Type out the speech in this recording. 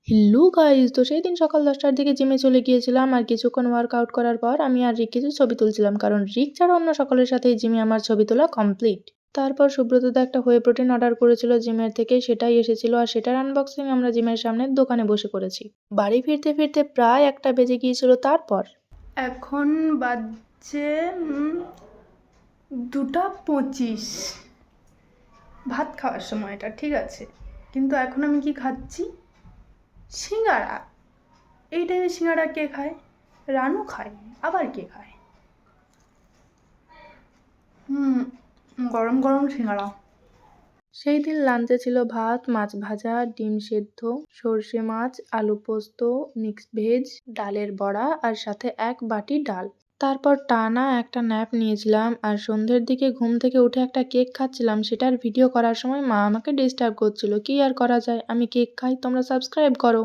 Hello guys! তো সেই দিন সকাল ১০টার দিকে জিমে চলে গিয়েছিলাম আর কিছুক্ষণ ওয়ার্কআউট করার পর আমি আর রিক কিছু ছবি তুলছিলাম। কারণ রিক ছাড়া অন্য সকলের সাথেই জিমে আমার ছবি তোলা কমপ্লিট। তারপর সুব্রতদা একটা হোয়ে প্রোটিন অর্ডার করেছিল জিমের থেকে, সেটাই এসেছিল আর সেটার আনবক্সিং আমরা জিমের সামনের দোকানে বসে করেছি। বাড়ি ফিরতে ফিরতে প্রায় ১টা বেজে গিয়েছিল। তারপর এখন বাজছে 2টা 25 ভাত খাওয়ার সময়, এটা ঠিক আছে, কিন্তু এখন আমি কি খাচ্ছি? সিঙ্গাড়া। এই টাইমে সিঙ্গাড়া কে খায়? রানু খায়, আবার কে খায়? গরম গরম সিঙ্গাড়া। সেই দিন লাঞ্চে ছিল ভাত, মাছ ভাজা, ডিম সেদ্ধ, সর্ষে মাছ, আলু পোস্ত, মিক্সড ভেজ, ডালের বড়া আর সাথে ১ বাটি ডাল। তারপর টানা একটা ন্যাপ নিয়েছিলাম আর সন্ধ্যের দিকে ঘুম থেকে উঠে একটা কেক খাচ্ছিলাম। সেটার ভিডিও করার সময় মা আমাকে ডিস্টার্ব করছিল। কি আর করা যায়, আমি কেক খাই, তোমরা সাবস্ক্রাইব করো।